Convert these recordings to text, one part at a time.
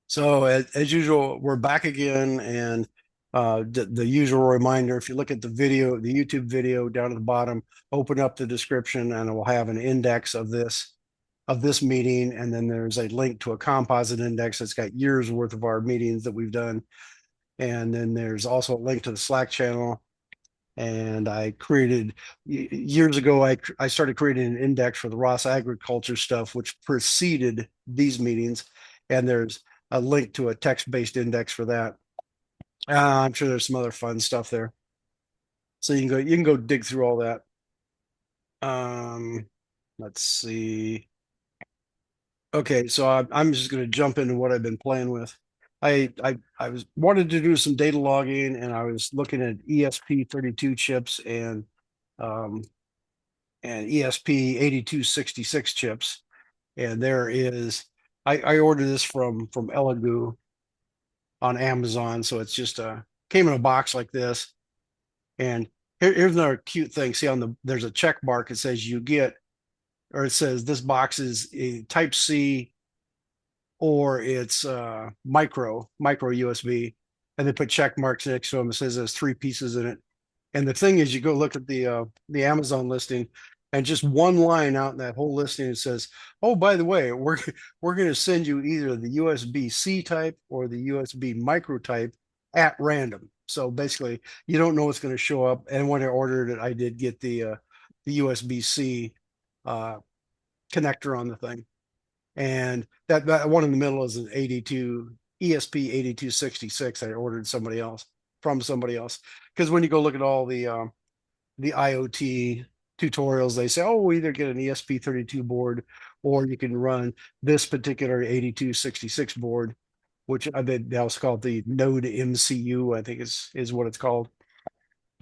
So as usual, we're back again, and the usual reminder: if you look at the video, the YouTube video down at the bottom, open up the description, and it will have an index of this meeting, and then there's a link to a composite index that's got years worth of our meetings that we've done, and then there's also a link to the Slack channel. And I created years ago, I started creating an index for the ROS agriculture stuff, which preceded these meetings. And there's a link to a text-based index for that. I'm sure there's some other fun stuff there. So you can go dig through all that. Um, let's see. Okay, so I'm just going to jump into what I've been playing with. I was wanted to do some data logging, and I was looking at ESP32 chips um, and ESP8266 chips. And there is I ordered this from Elegoo on Amazon, so it's just came in a box like this. And here's another cute thing. See on there's a check mark. It says you get, or it says this box is a Type C or it's micro USB, and they put check marks next to them. It says there's three pieces in it. And the thing is, you go look at the Amazon listing, and just one line out in that whole listing, it says, "Oh, by the way, we're going to send you either the USB-C type or the USB micro type at random." So basically, you don't know what's going to show up. And when I ordered it, I did get the USB-C uh, connector on the thing, and that one in the middle is an 82 ESP8266. I ordered somebody else from somebody else, because when you go look at all the IoT tutorials, they say, oh, we either get an ESP32 board or you can run this particular 8266 board, which I think they also call it the Node MCU, I think is what it's called.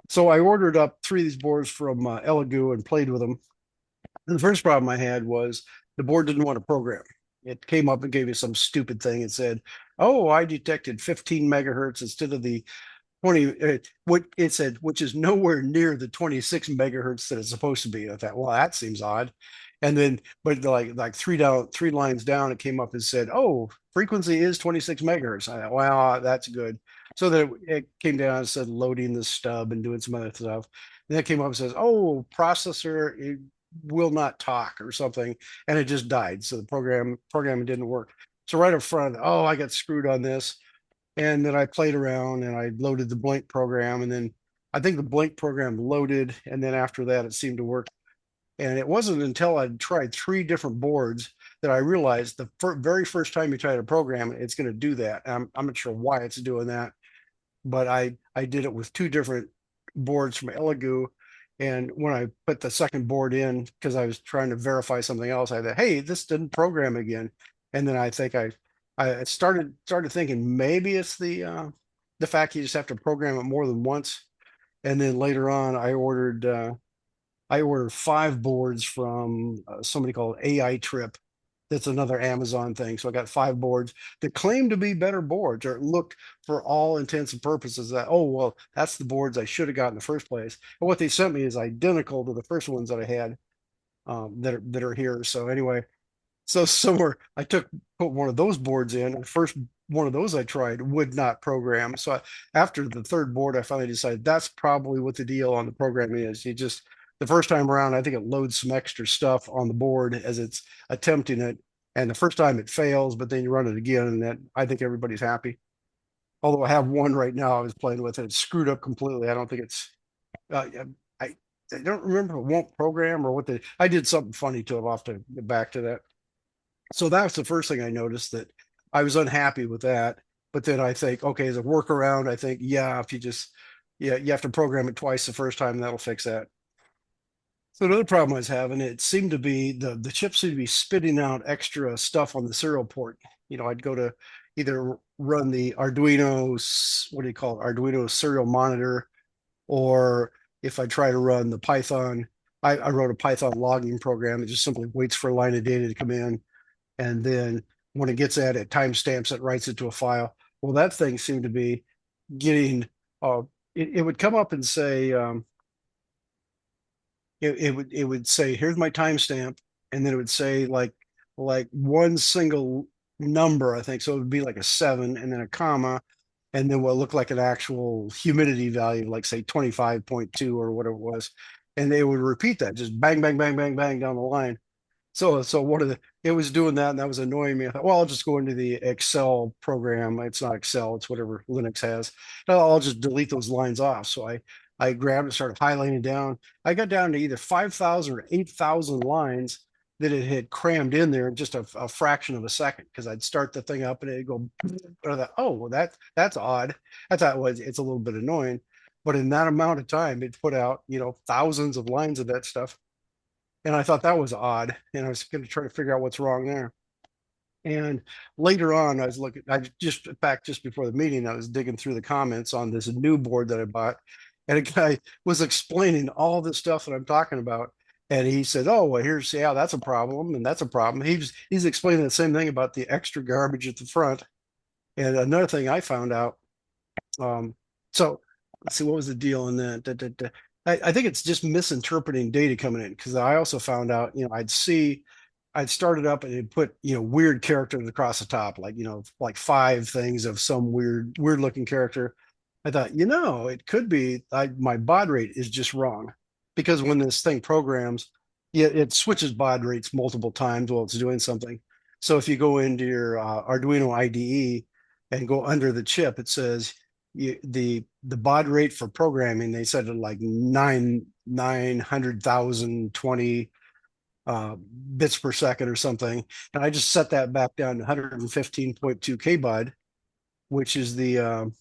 So I ordered up three of these boards from Elegoo and played with them. And the first problem I had was the board didn't want to program. It came up and gave me some stupid thing. It said, "Oh, I detected 15 megahertz instead of the 20." What it said, which is nowhere near the 26 megahertz that it's supposed to be. I thought, well, that seems odd. And then, but like three lines down, it came up and said, "Oh, frequency is 26 megahertz." I thought, wow, that's good. So that it came down and said loading the stub and doing some other stuff. Then it came up and says, "Oh, processor will not talk," or something, and it just died. So the programming didn't work. So right up front, oh, I got screwed on this. And then I played around and I loaded the Blink program, and then I think the Blink program loaded, and then after that it seemed to work. And it wasn't until I'd tried three different boards that I realized the very first time you try to program it, it's going to do that. I'm not sure why it's doing that, but I did it with two different boards from Elegoo. And when I put the second board in, because I was trying to verify something else, I thought, hey, this didn't program again. And then I think I started thinking maybe it's the fact you just have to program it more than once. And then later on, I ordered five boards from somebody called AiTrip. That's another Amazon thing. So I got five boards that claim to be better boards, or look for all intents and purposes that, oh, well, that's the boards I should have got in the first place. And what they sent me is identical to the first ones that I had that are here. So anyway, so somewhere I put one of those boards in, and the first one of those I tried would not program. So after the third board, I finally decided that's probably what the deal on the program is. You just the first time around, I think it loads some extra stuff on the board as it's attempting it, and the first time it fails, but then you run it again, and that I think everybody's happy. Although I have one right now I was playing with, and it's screwed up completely. I don't think it's. I I don't remember if it won't program or what the. I did something funny to it. I'll have to get back to that. So that's the first thing I noticed, that I was unhappy with that. But then I think, okay, as a workaround, I think, yeah, if you just, yeah, you have to program it twice the first time, that'll fix that. So another problem I was having, it seemed to be the chip seemed to be spitting out extra stuff on the serial port. I'd go to either run the Arduino, what do you call it, Arduino serial monitor, or if I try to run the Python, I wrote a Python logging program that just simply waits for a line of data to come in, and then when it gets at it, timestamps it, writes it to a file. Well, that thing seemed to be getting, it would come up and say, it would say, here's my timestamp, and then it would say like one single number, I think. So it would be like a 7 and then a comma, and then what looked like an actual humidity value, like say 25.2 or whatever it was. And they would repeat that, just bang, bang, bang, bang, bang down the line. So one of the it was doing that, and that was annoying me. I thought, well, I'll just go into the Excel program. It's not Excel, it's whatever Linux has. I'll just delete those lines off. So I grabbed and started highlighting down. I got down to either 5,000 or 8,000 lines that it had crammed in there in just a fraction of a second, because I'd start the thing up and it'd go, I thought, oh, well, that's odd. I thought, well, it's a little bit annoying. But in that amount of time, it put out, thousands of lines of that stuff. And I thought that was odd. And I was going to try to figure out what's wrong there. And later on, I was looking, just before the meeting, I was digging through the comments on this new board that I bought. And a guy was explaining all the stuff that I'm talking about. And he said, oh, well, yeah, that's a problem. And that's a problem. He's explaining the same thing about the extra garbage at the front. And another thing I found out, so let's see, what was the deal in that? I think it's just misinterpreting data coming in, because I also found out, I'd started up and it put, weird characters across the top, like, like 5 things of some weird looking character. I thought, it could be my baud rate is just wrong, because when this thing programs, it switches baud rates multiple times while it's doing something. So if you go into your Arduino IDE and go under the chip, it says the baud rate for programming, they said it like 900,020 bits per second or something. And I just set that back down to 115.2 kbaud, which is the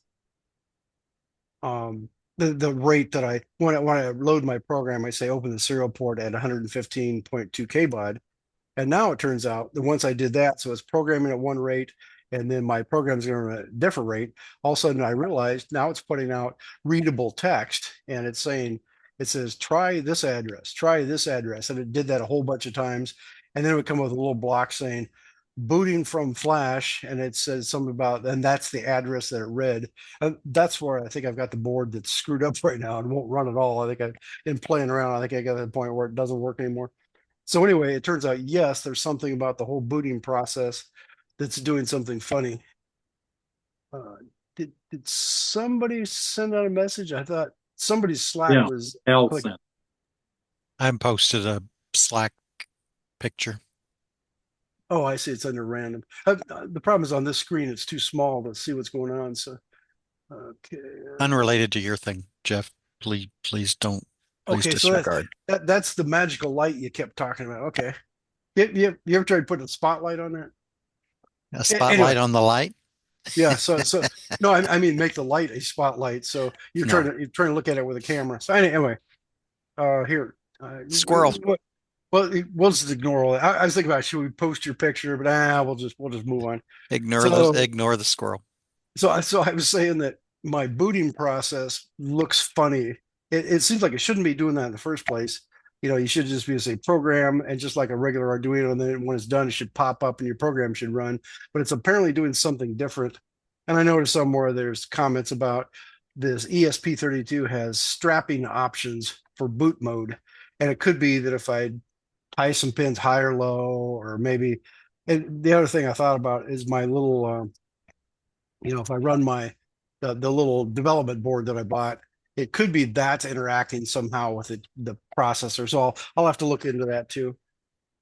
rate that when I load my program, I say open the serial port at 115.2 kbaud. And now it turns out that once I did that, so it's programming at one rate, and then my program's going at a different rate. All of a sudden, I realized now it's putting out readable text, and it says, try this address. And it did that a whole bunch of times. And then it would come with a little block saying, booting from flash. And it says something about, and that's the address that it read. And that's where I think I've got the board that's screwed up right now and won't run at all. I think I've been playing around. I think I got to the point where it doesn't work anymore. So anyway, it turns out, yes, there's something about the whole booting process that's doing something funny. Uh, did somebody send out a message? I thought somebody's Slack Yeah, was L clicking. sent. I posted a Slack picture. Oh, I see. It's under random. The problem is on this screen, it's too small to see what's going on. So, okay. Unrelated to your thing, Jeff. Please Okay. So disregard. that's the magical light you kept talking about. Okay. You ever tried putting a spotlight on that? A Anyway, spotlight on the light? yeah. So no, I mean make the light a spotlight. So No. you're trying to look at it with a camera. So anyway, here. Squirrel. Well, we'll just ignore all that. I was thinking about, should we post your picture, but we'll just move on. So Ignore the squirrel. so I was saying that my booting process looks funny. It seems like it shouldn't be doing that in the first place. You should just be say program, and just like a regular Arduino, and then when it's done, it should pop up and your program should run. But it's apparently doing something different. And I noticed somewhere there's comments about this ESP32 has strapping options for boot mode. And it could be that if I tie some pins high or low, or maybe. And the other thing I thought about is my little, if I run the little development board that I bought, it could be that's interacting somehow with the processor. So I'll have to look into that too.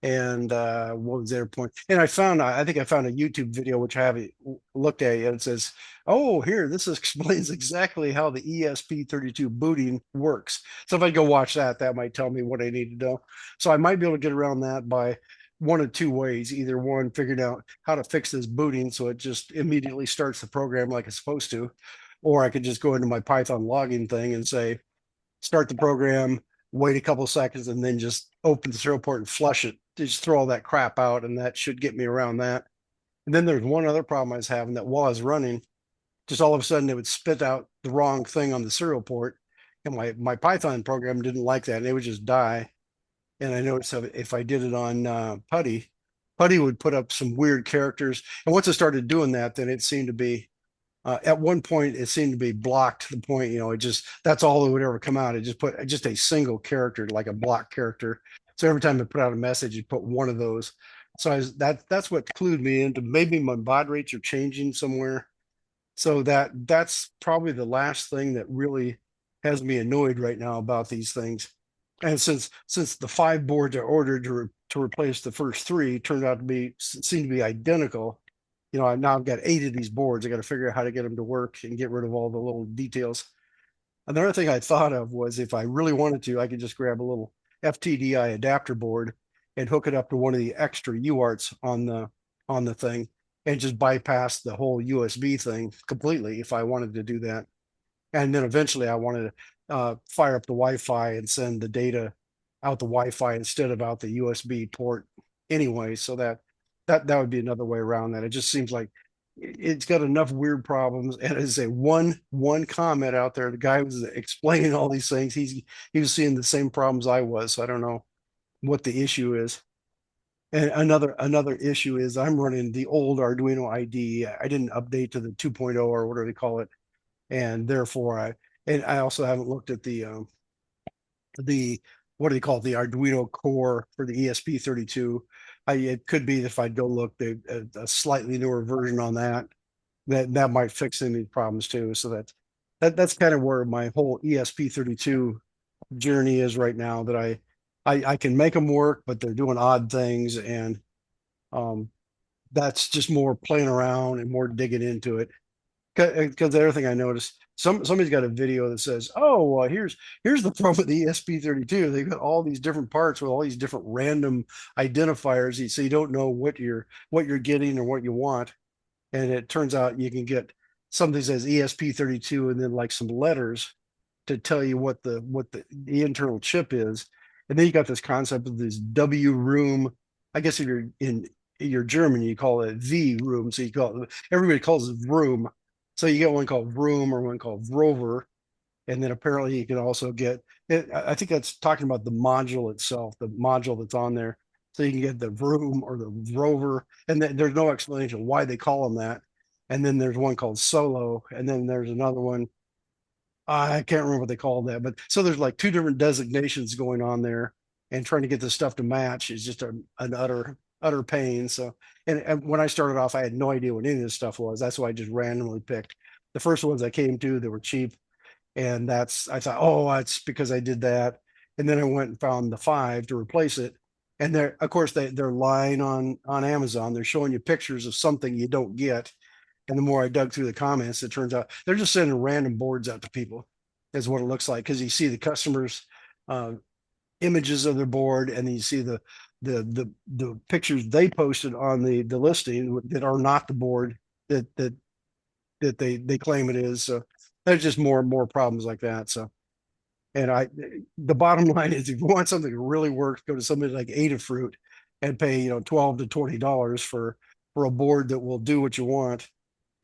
And what was their point? And I think I found a YouTube video which I haven't looked at yet. It says, "Oh, here, this explains exactly how the ESP32 booting works." So if I go watch that, that might tell me what I need to know. So I might be able to get around that by one of two ways. Either one, figuring out how to fix this booting so it just immediately starts the program like it's supposed to, or I could just go into my Python logging thing and say, start the program, wait a couple of seconds, and then just open the serial port and flush it. Just throw all that crap out, and that should get me around that. And then there's one other problem I was having, that while I was running, just all of a sudden it would spit out the wrong thing on the serial port. And my Python program didn't like that, and it would just die. And I noticed if I did it on Putty would put up some weird characters. And once I started doing that, then it seemed to be at one point it seemed to be blocked to the point, it just, that's all that would ever come out. It just put just a single character, like a block character. So every time I put out a message, you put one of those. So that's what clued me into maybe my baud rates are changing somewhere. So that's probably the last thing that really has me annoyed right now about these things. And since the five boards I ordered to replace the first three turned out to be seem to be identical, I've got eight of these boards. I got to figure out how to get them to work and get rid of all the little details. Another thing I thought of was if I really wanted to, I could just grab a little FTDI adapter board and hook it up to one of the extra UARTs on the thing and just bypass the whole USB thing completely if I wanted to do that. And then eventually I wanted to fire up the Wi-Fi and send the data out the Wi-Fi instead of out the USB port anyway. So that would be another way around that. It just seems like it's got enough weird problems. And as a one comment out there, the guy was explaining all these things. He was seeing the same problems I was. So I don't know what the issue is. And another issue is I'm running the old Arduino ID. I didn't update to the 2.0 or whatever they call it, and therefore I also haven't looked at the what do they call it, the Arduino core for the ESP32. It could be if I go look a slightly newer version on that might fix any of these problems too. So that's kind of where my whole ESP32 journey is right now. That I can make them work, but they're doing odd things, and um, that's just more playing around and more digging into it. Because the other thing I noticed, somebody's got a video that says, "Oh, well, here's the problem with the ESP32. They've got all these different parts with all these different random identifiers, so you don't know what you're getting or what you want." And it turns out you can get something that says ESP32 and then like some letters to tell you what the internal chip is. And then you got this concept of this W room. I guess if you're German, you call it V room. So everybody calls it room. So you get one called room or one called rover. And then apparently you can also get it. I think that's talking about the module itself, the module that's on there. So you can get the room or the rover, and there's no explanation why they call them that. And then there's one called solo, and then there's another one. I can't remember what they call that, but so there's like two different designations going on there, and trying to get this stuff to match is just an utter pain. So, and when I started off, I had no idea what any of this stuff was. That's why I just randomly picked the first ones I came to that were cheap, and I thought, oh, it's because I did that, and then I went and found the five to replace it, and they're of course they're lying on Amazon. They're showing you pictures of something you don't get, and the more I dug through the comments, it turns out they're just sending random boards out to people, is what it looks like. Because you see the customers' uh, images of their board, and then you see the pictures they posted on the listing that are not the board that they claim it is. So there's just more and more problems like that. So, and the bottom line is, if you want something that really works, go to somebody like Adafruit and pay $12 to $20 for a board that will do what you want,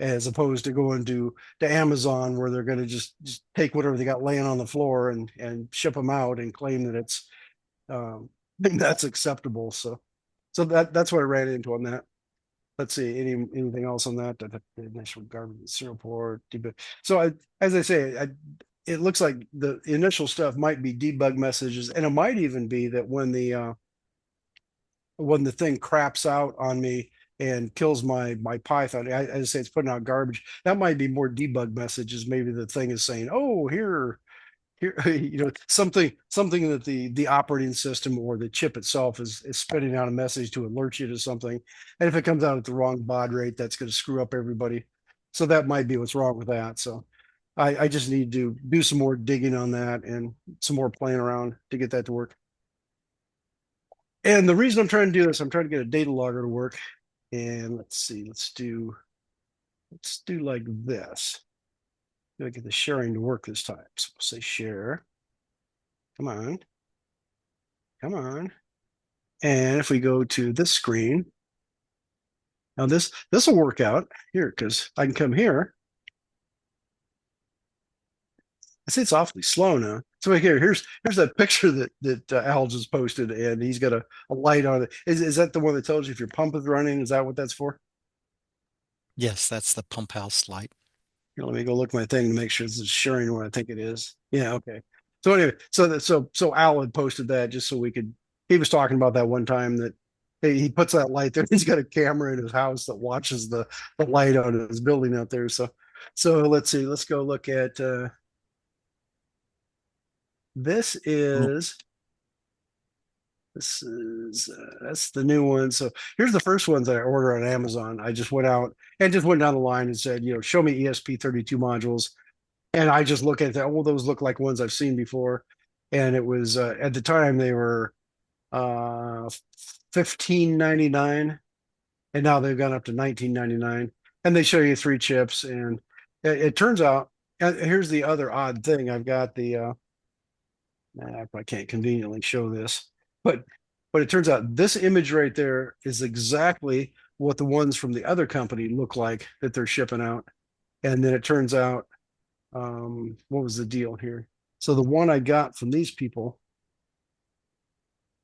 as opposed to going to Amazon, where they're going to just take whatever they got laying on the floor and ship them out and claim that it's that's acceptable. So that's what I ran into on that. Let's see, anything else on that? Initial garbage serial port debug. So as I say, it looks like the initial stuff might be debug messages, and it might even be that when the thing craps out on me and kills my Python, I say it's putting out garbage. That might be more debug messages. Maybe the thing is saying, "Oh, here, something that the operating system or the chip itself is spitting out a message to alert you to something." And if it comes out at the wrong baud rate, that's going to screw up everybody. So that might be what's wrong with that. So I just need to do some more digging on that and some more playing around to get that to work. And the reason I'm trying to do this, I'm trying to get a data logger to work. And let's see, let's do like this. Gotta get the sharing to work this time. So we'll say share. Come on. Come on. And if we go to this screen, now this will work out here, because I can come here. I say it's awfully slow now. So here's that picture that Al just posted, and he's got a light on it. Is that the one that tells you if your pump is running? Is that what that's for? Yes, that's the pump house light. Here, let me go look at my thing to make sure this is sharing what I think it is. Yeah, okay. So anyway, so Al had posted that just so we could he was talking about that one time that he puts that light there. He's got a camera in his house that watches the light on his building out there. So let's see. Let's go look at this Oh, is this is that's the new one. So here's the first ones that I order on Amazon. I just went out and just went down the line and said, show me ESP32 modules. And I just look at that. Well, those look like ones I've seen before. And it was at the time they were 15.99, and now they've gone up to 19.99. And they show you three chips. And it turns out, here's the other odd thing. I've got I can't conveniently show this, but it turns out this image right there is exactly what the ones from the other company look like that they're shipping out. And then it turns out, what was the deal here? So the one I got from these people,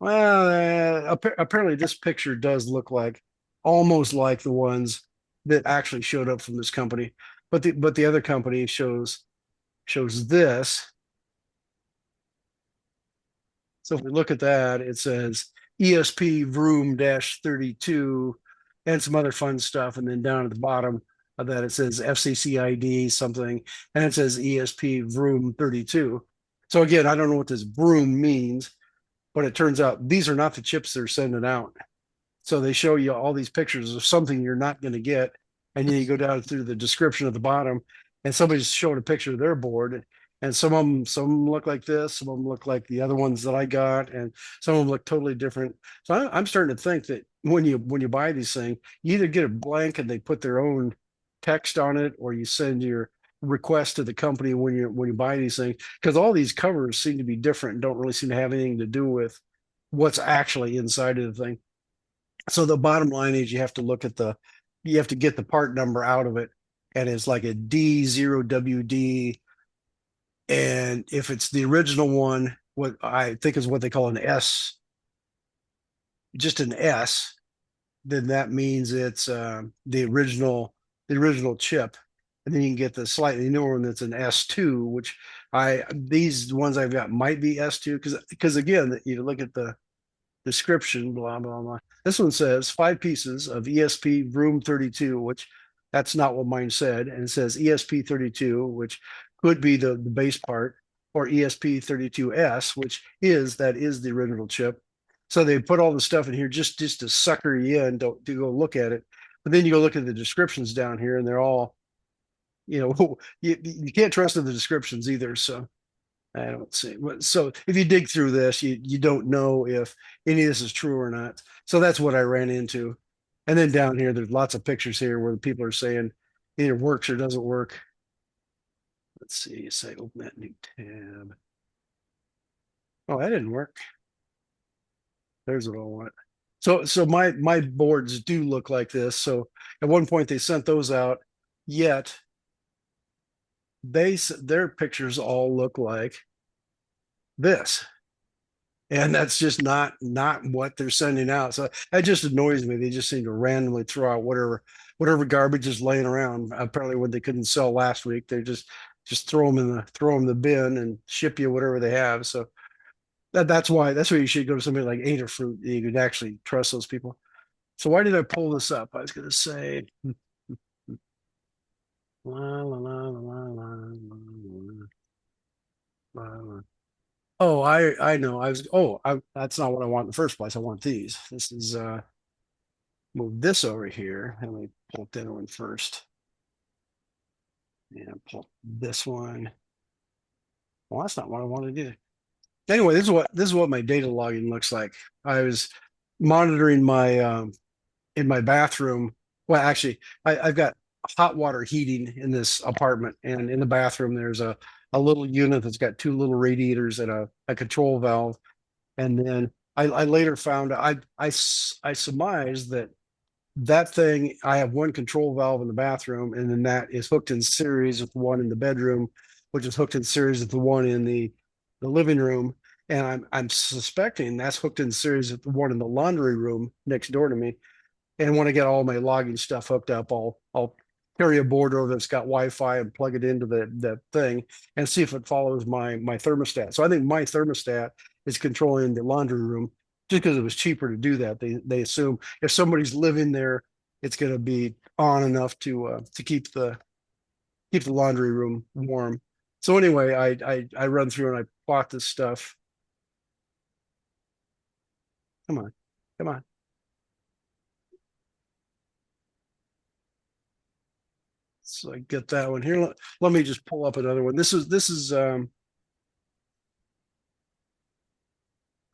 well, apparently this picture does look like almost like the ones that actually showed up from this company, but the other company shows this. So if we look at that, it says ESP Vroom 32 and some other fun stuff. And then down at the bottom of that, it says FCC ID something, and it says ESP Vroom 32. So again, I don't know what this Vroom means, but it turns out these are not the chips they're sending out. So they show you all these pictures of something you're not going to get. And then you go down through the description at the bottom, and somebody's showing a picture of their board. And some look like this, some of them look like the other ones that I got, and some of them look totally different. So I'm starting to think that when you buy these things, you either get a blank and they put their own text on it, or you send your request to the company when you buy these things, because all these covers seem to be different and don't really seem to have anything to do with what's actually inside of the thing. So the bottom line is you have to get the part number out of it, and it's like a D0WD. And if it's the original one, what I think is what they call an S, just an S, then that means it's the original chip. And then you can get the slightly newer one that's an S2, which these ones I've got might be S2, because again, you look at the description, blah, blah, blah. This one says 5 pieces of ESP Vroom 32, which that's not what mine said. And it says ESP32, which could be the base part, or ESP32S, which is the original chip. So they put all the stuff in here just to sucker you in to go look at it. But then you go look at the descriptions down here, and they're all, you can't trust in the descriptions either. So I don't see. So if you dig through this, you don't know if any of this is true or not. So that's what I ran into. And then down here, there's lots of pictures here where people are saying either works or doesn't work. Let's see. Say open that new tab. Oh, that didn't work. There's what I want. So my boards do look like this. So at one point they sent those out, yet their pictures all look like this, and that's just not what they're sending out. So that just annoys me. They just seem to randomly throw out whatever garbage is laying around. Apparently when they couldn't sell last week, they just throw them in the bin and ship you whatever they have. So that's why you should go to somebody like Adafruit. You could actually trust those people. So why did I pull this up? I was going to say la, la, la, la, la, la, la. Oh, I know. That's not what I want in the first place. I want these. This is move this over here. Let me pull that one first. And pull this one. Well, that's not what I wanted to do. Anyway, this is what my data logging looks like. I was monitoring my in my bathroom. Well, actually, I've got hot water heating in this apartment, and in the bathroom there's a little unit that's got two little radiators and a control valve. And then I later found I surmised that thing, I have one control valve in the bathroom, and then that is hooked in series with the one in the bedroom, which is hooked in series with the one in the living room. And I'm suspecting that's hooked in series with the one in the laundry room next door to me. And when I get all my logging stuff hooked up, I'll carry a board over that's got Wi-Fi and plug it into the thing and see if it follows my thermostat. So I think my thermostat is controlling the laundry room, just because it was cheaper to do that. They assume if somebody's living there, it's going to be on enough to keep the laundry room warm. So anyway, I run through and I plot this stuff. Come on, come on. So I get that one here. Let me just pull up another one. This is let's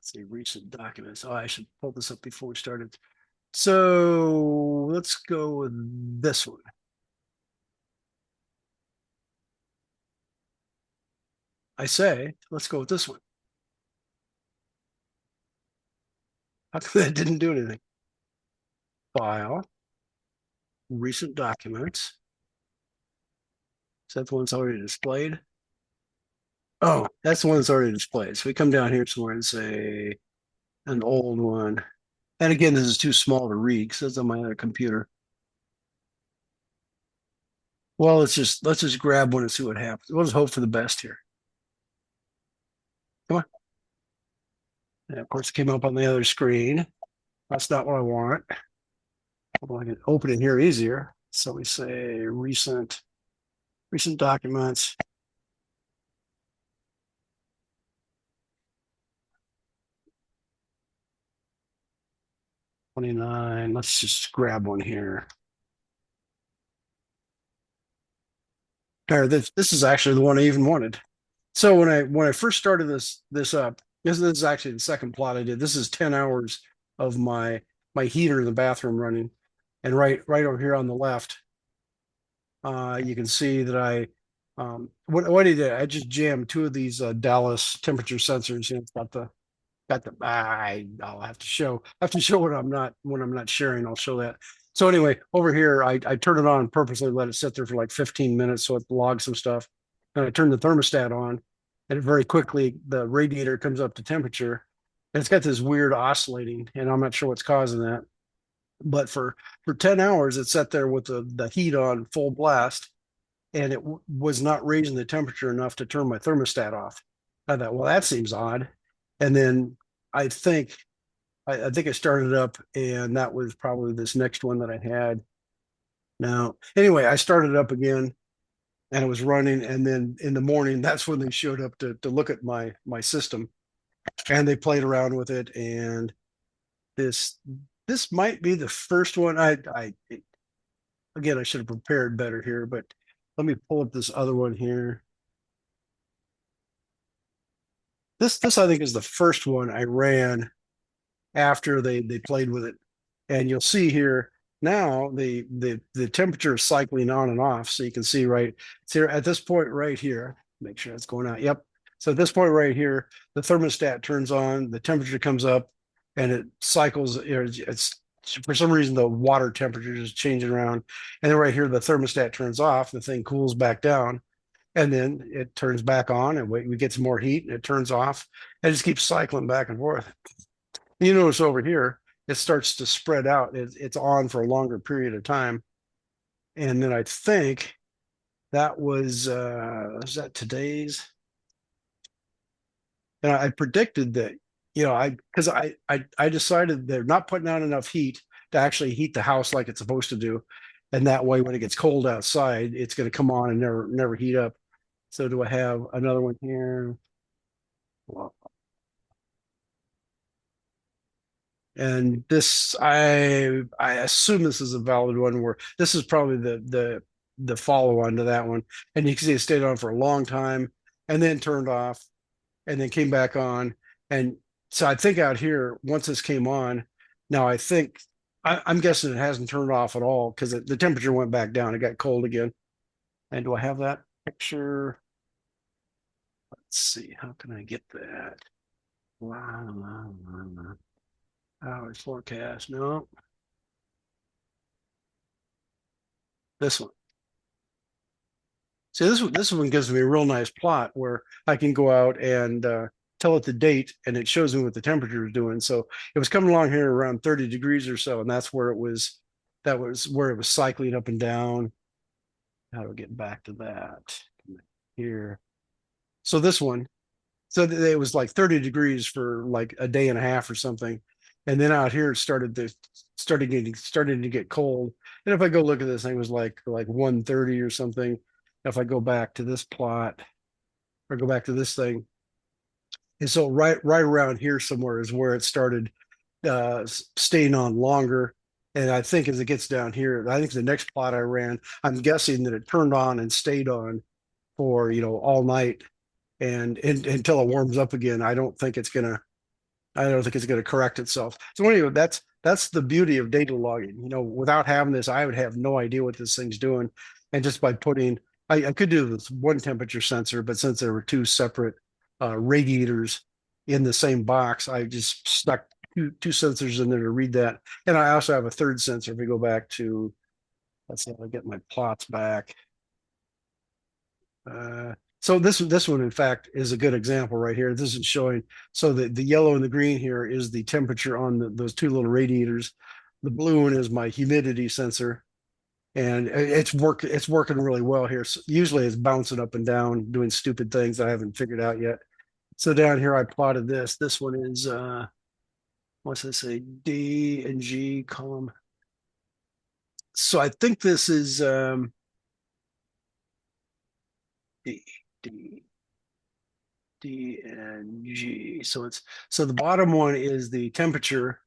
see, recent documents. Oh, I should pull this up before we started. So let's go with this one. I say, let's go with this one. How come that didn't do anything? File, recent documents. Is that the one that's already displayed? Oh, that's the one that's already displayed. So we come down here somewhere and say an old one. And again, this is too small to read because it's on my other computer. Well, let's just grab one and see what happens. We'll just hope for the best here. Come on. And of course, it came up on the other screen. That's not what I want. Well, I can open it here easier. So we say recent documents. 29. Let's just grab one here. There, this is actually the one I even wanted. So when I first started this up, this is actually the second plot I did. This is 10 hours of my heater in the bathroom running. And right over here on the left, you can see that what I did, I just jammed two of these Dallas temperature sensors. You know, it's got the I'll have to show when I'm not sharing, I'll show that. So anyway, over here, I turn it on, purposely let it sit there for like 15 minutes so it logs some stuff. And I turn the thermostat on, and it very quickly the radiator comes up to temperature. And it's got this weird oscillating, and I'm not sure what's causing that. But for 10 hours, it sat there with the heat on full blast, and it was not raising the temperature enough to turn my thermostat off. I thought, well, that seems odd. And then I think I think I started up, and that was probably this next one that I had. Now, anyway, I started up again, and it was running. And then in the morning, that's when they showed up to look at my system, and they played around with it. And this this might be the first one. I again, I should have prepared better here, but let me pull up this other one here. This I think is the first one I ran after they played with it. And you'll see here now the temperature is cycling on and off. So you can see right here at this point right here, make sure it's going out. Yep. So at this point right here, the thermostat turns on, the temperature comes up, and it cycles. It's for some reason the water temperature is changing around. And then right here, the thermostat turns off, the thing cools back down, and then it turns back on, and we get some more heat, and it turns off, and it just keeps cycling back and forth. You notice over here, it starts to spread out. It's on for a longer period of time. And then I think that was that today's? And I predicted that, because I decided they're not putting out enough heat to actually heat the house like it's supposed to do. And that way, when it gets cold outside, it's going to come on and never heat up. So do I have another one here? Well, and this, I assume this is a valid one, where this is probably the follow on to that one. And you can see it stayed on for a long time and then turned off and then came back on. And so I think out here, once this came on, now I think I'm guessing it hasn't turned off at all because the temperature went back down. It got cold again. And do I have that picture? Let's see. How can I get that? Wow. Hours forecast. No, this one. See, this one gives me a real nice plot where I can go out and tell it the date, and it shows me what the temperature is doing. So it was coming along here around 30 degrees or so, and that's where it was. That was where it was cycling up and down. How do we get back to that here? So this one, So it was like 30 degrees for like a day and a half or something. And then out here it started to get cold. And if I go look at this thing, it was like 130 or something. If I go back to this plot or go back to this thing. And so right around here somewhere is where it started staying on longer. And I think as it gets down here, I think the next plot I ran, I'm guessing that it turned on and stayed on for, all night and until it warms up again. I don't think it's gonna correct itself. So anyway, that's the beauty of data logging. Without having this, I would have no idea what this thing's doing. And just by putting, I could do this one temperature sensor, but since there were two separate radiators in the same box, I just stuck two sensors in there to read that. And I also have a third sensor. If we go back to, let's see if I get my plots back. So this one, in fact, is a good example right here. This is showing, so the yellow and the green here is the temperature on those two little radiators. The blue one is my humidity sensor, and it's working really well here. So usually it's bouncing up and down, doing stupid things that I haven't figured out yet. So down here I plotted this. This one is what's this say? D and G column. So I think this is D. D, D, and G. So the bottom one is the temperature,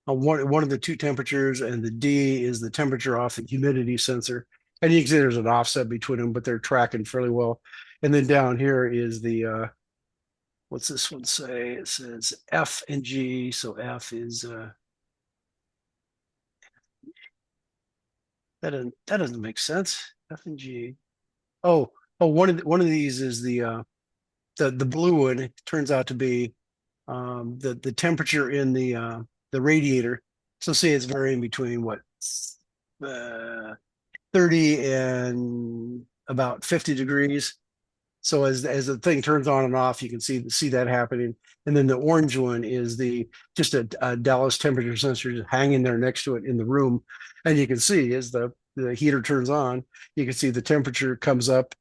one of the two temperatures, and the D is the temperature off the humidity sensor. And you can see there's an offset between them, but they're tracking fairly well. And then down here is the what's this one say? It says F and G. So F is that doesn't make sense. F and G. Oh, one of these is the blue one. It turns out to be the temperature in the radiator. So see, it's varying between what 30 and about 50 degrees. So as the thing turns on and off, you can see that happening. And then the orange one is just a Dallas temperature sensor just hanging there next to it in the room. And you can see as the heater turns on, you can see the temperature comes up.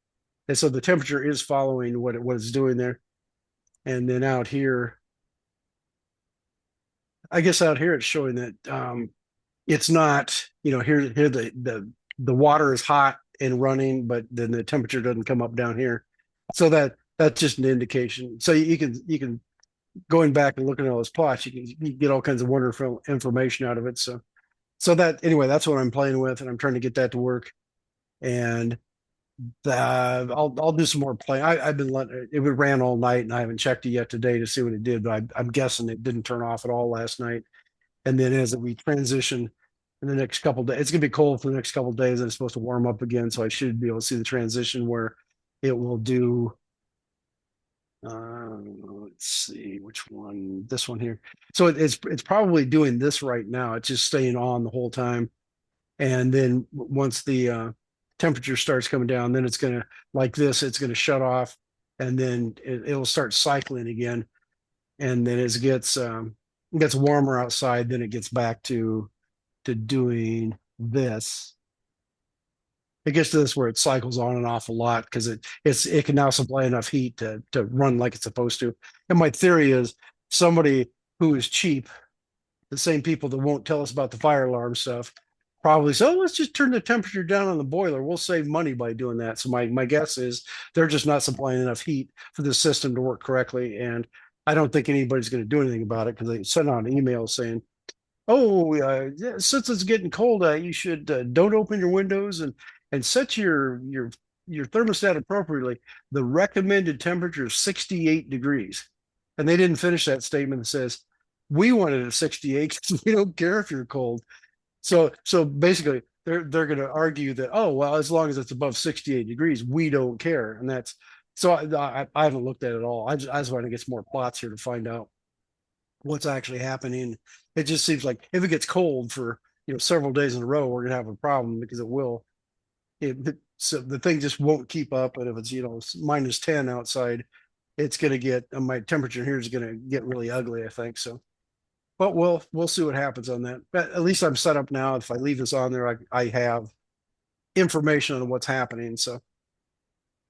And so the temperature is following what it's doing there. And then out here, I guess out here it's showing that it's not, here the water is hot and running, but then the temperature doesn't come up down here. So that's just an indication. So you can going back and looking at all those plots, you can get all kinds of wonderful information out of it. So that anyway, that's what I'm playing with, and I'm trying to get that to work. And I'll do some more play. I've been letting it ran all night, and I haven't checked it yet today to see what it did. But I'm guessing it didn't turn off at all last night. And then as we transition in the next couple of days, it's gonna be cold for the next couple of days, and it's supposed to warm up again. So I should be able to see the transition where it will do. Let's see which one. This one here. So it's probably doing this right now. It's just staying on the whole time, and then once the temperature starts coming down, then it's gonna like this. It's gonna shut off, and then it'll start cycling again. And then as it gets warmer outside, then it gets back to doing this. It gets to this where it cycles on and off a lot because it can now supply enough heat to run like it's supposed to. And my theory is somebody who is cheap, the same people that won't tell us about the fire alarm stuff, probably say, oh, let's just turn the temperature down on the boiler. We'll save money by doing that. So my guess is they're just not supplying enough heat for the system to work correctly. And I don't think anybody's going to do anything about it because they send out an email saying, oh, yeah, since it's getting cold, you should don't open your windows and set your thermostat appropriately. The recommended temperature is 68 degrees. And they didn't finish that statement that says, we want it at 68 because we don't care if you're cold. So basically they're going to argue that, oh, well, as long as it's above 68 degrees, we don't care. And that's so I haven't looked at it all. I just want to get some more plots here to find out what's actually happening. It just seems like if it gets cold for several days in a row, we're gonna have a problem because it will. So the thing just won't keep up, and if it's minus 10 outside, it's gonna get my temperature here is gonna get really ugly, I think so. But we'll see what happens on that. But at least I'm set up now. If I leave this on there, I have information on what's happening. So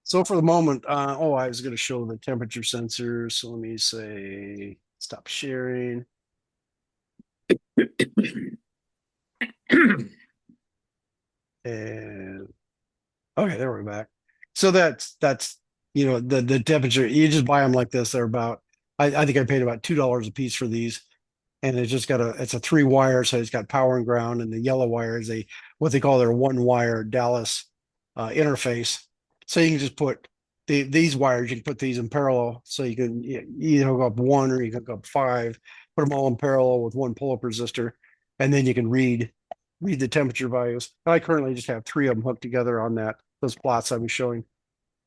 So for the moment, oh, I was going to show the temperature sensor. So let me say stop sharing. And okay, there we're back. So that's the temperature. You just buy them like this. They're about I think I paid about $2 a piece for these, and it's a three wire, so it's got power and ground, and the yellow wire is a what they call their one wire Dallas interface. So you can just put these wires, you can put these in parallel, so you can either hook up one or you can hook up five, put them all in parallel with one pull-up resistor, and then you can read the temperature values. I currently just have three of them hooked together on those plots I was showing.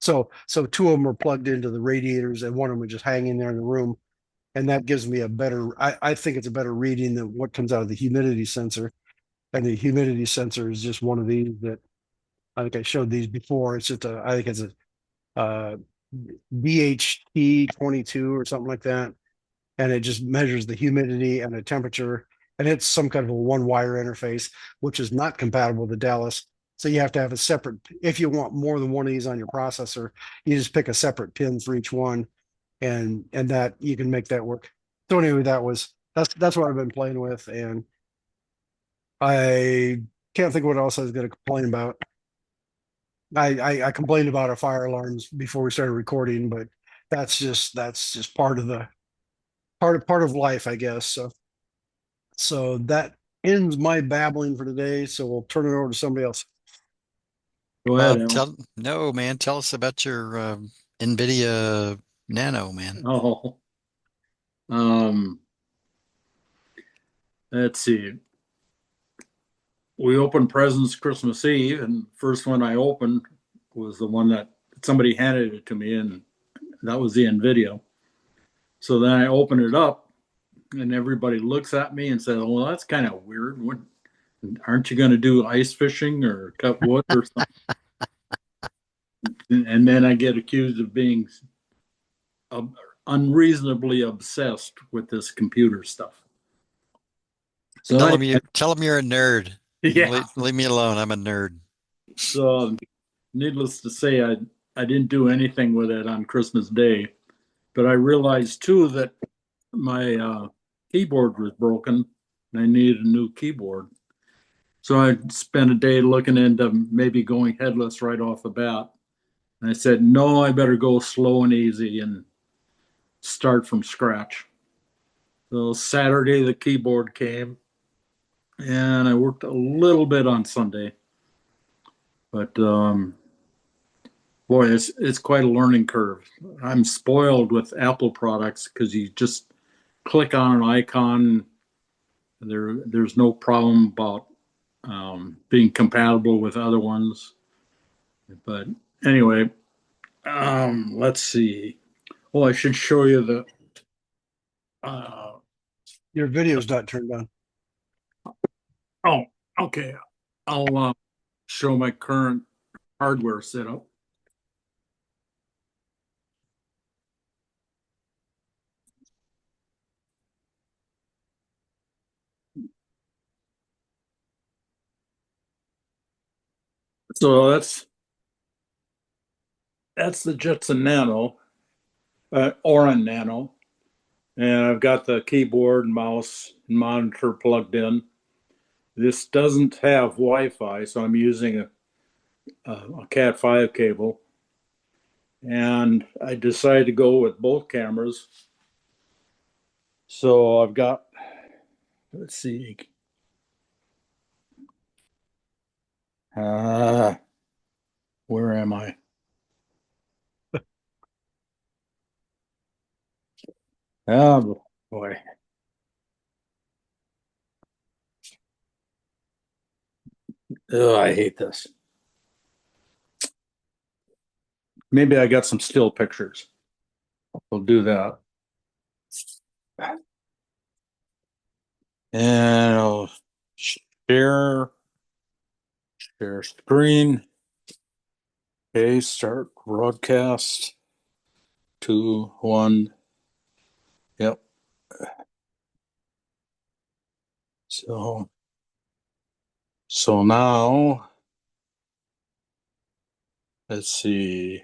So two of them are plugged into the radiators, and one of them is just hanging there in the room, and that gives me a better. I think it's a better reading than what comes out of the humidity sensor. And the humidity sensor is just one of these that I think I showed these before. It's just I think it's a BHT22 or something like that, and it just measures the humidity and the temperature, and it's some kind of a one wire interface, which is not compatible with the Dallas. So you have to have a separate. If you want more than one of these on your processor, you just pick a separate pin for each one, and that you can make that work. So anyway, that's what I've been playing with, and I can't think what else I was going to complain about. I complained about our fire alarms before we started recording, but that's just part of life, I guess. So that ends my babbling for today. So we'll turn it over to somebody else. Go ahead, Alan. No, man, tell us about your Nvidia Nano, man. Oh, um, let's see. We opened presents Christmas Eve, and first one I opened was the one that somebody handed it to me, and that was the Nvidia. So then I opened it up, and everybody looks at me and says, "Well, that's kind of weird. Aren't you going to do ice fishing or cut wood or something?" And then I get accused of being unreasonably obsessed with this computer stuff. So Tell him you're a nerd. yeah. Leave me alone. I'm a nerd. So needless to say, I didn't do anything with it on Christmas Day, but I realized too that my keyboard was broken and I needed a new keyboard. So I spent a day looking into maybe going headless right off the bat. And I said, no, I better go slow and easy and start from scratch. So Saturday, the keyboard came and I worked a little bit on Sunday. But boy, it's quite a learning curve. I'm spoiled with Apple products because you just click on an icon. There's no problem about being compatible with other ones. But anyway, let's see. Oh, I should show you the. Uh, Your video's not turned on. oh, okay. I'll show my current hardware setup. So that's the Jetson Nano, Orin Nano, and I've got the keyboard, mouse, and monitor plugged in. This doesn't have Wi-Fi, so I'm using a Cat5 cable. And I decided to go with both cameras. So I've got, let's see. Where am I? Oh boy. Oh, I hate this. Maybe I got some still pictures. We'll do that. And I'll share screen. Okay, start broadcast. 2, 1. Yep. So now let's see.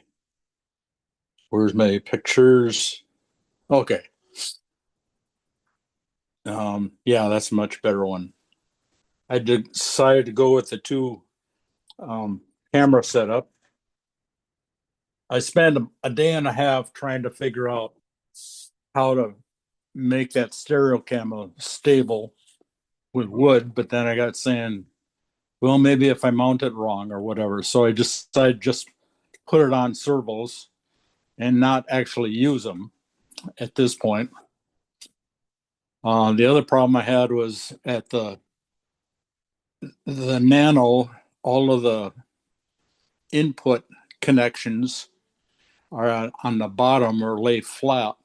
Where's my pictures? Okay. Yeah, that's a much better one. I decided to go with the two camera setup. I spent a day and a half trying to figure out how to make that stereo camera stable with wood, but then I got saying, well, maybe if I mount it wrong or whatever. So I decided just put it on servos and not actually use them at this point. The other problem I had was at the Nano, all of the input connections are on the bottom or lay flat.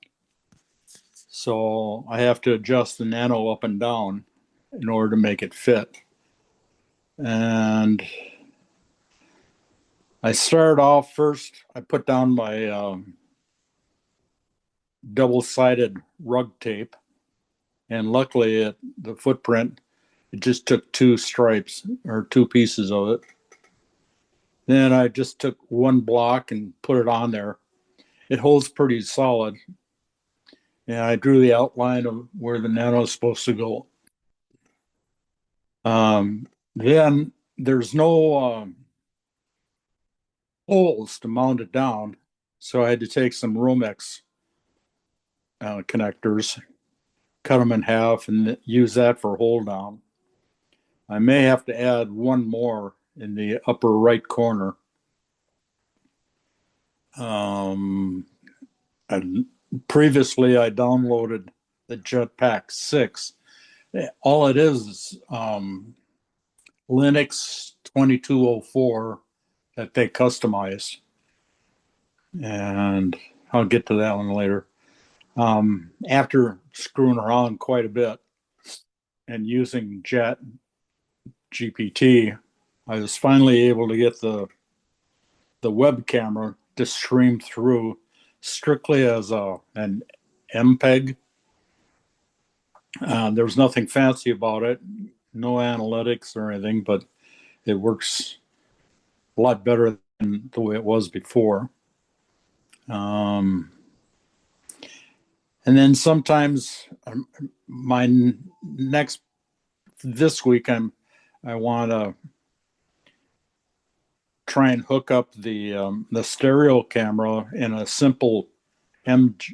So I have to adjust the Nano up and down in order to make it fit. And I started off first, I put down my double-sided rug tape. And luckily, the footprint, it just took two stripes or two pieces of it. Then I just took one block and put it on there. It holds pretty solid. And I drew the outline of where the Nano is supposed to go. Then there's no holes to mount it down. So I had to take some Romex connectors, cut them in half, and use that for hold down. I may have to add one more in the upper right corner. And previously, I downloaded the Jetpack 6. All it is Linux 2204 that they customize. And I'll get to that one later. After screwing around quite a bit and using ChatGPT, I was finally able to get the web camera to stream through strictly as an MPEG. There was nothing fancy about it, no analytics or anything, but it works a lot better than the way it was before. And then sometimes this week I want to try and hook up the stereo camera in a simple MPEG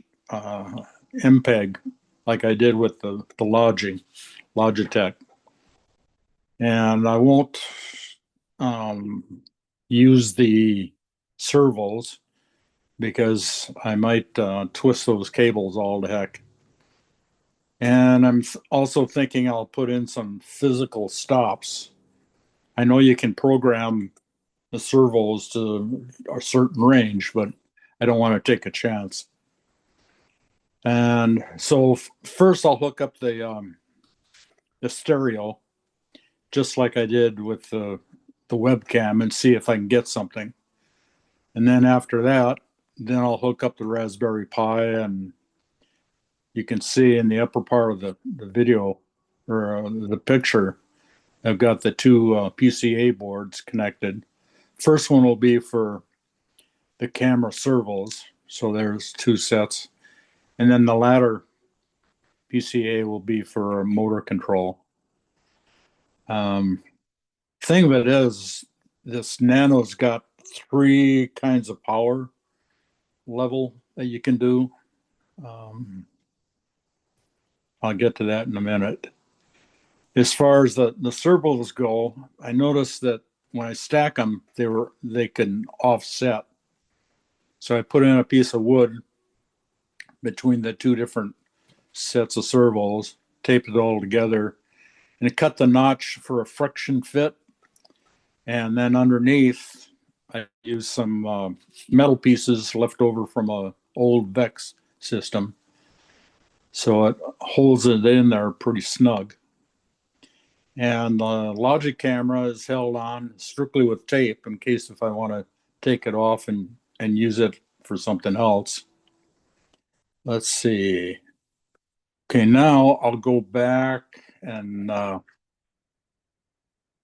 like I did with the Logitech. And I won't use the servos because I might twist those cables all to heck. And I'm also thinking I'll put in some physical stops. I know you can program the servos to a certain range, but I don't want to take a chance. And so first I'll hook up the stereo, just like I did with the webcam, and see if I can get something. And then after that, then I'll hook up the Raspberry Pi, and you can see in the upper part of the video or the picture, I've got the two PCA boards connected. First one will be for the camera servos. So there's two sets. And then the latter PCA will be for motor control. Thing of it is, this Nano's got three kinds of power level that you can do. I'll get to that in a minute. As far as the servos go, I noticed that when I stack them, they can offset. So I put in a piece of wood between the two different sets of servos, taped it all together, and it cut the notch for a friction fit. And then underneath, I used some metal pieces left over from an old Vex system. So it holds it in there pretty snug. And the Logic camera is held on strictly with tape in case if I want to take it off and use it for something else. Let's see. Okay, now I'll go back and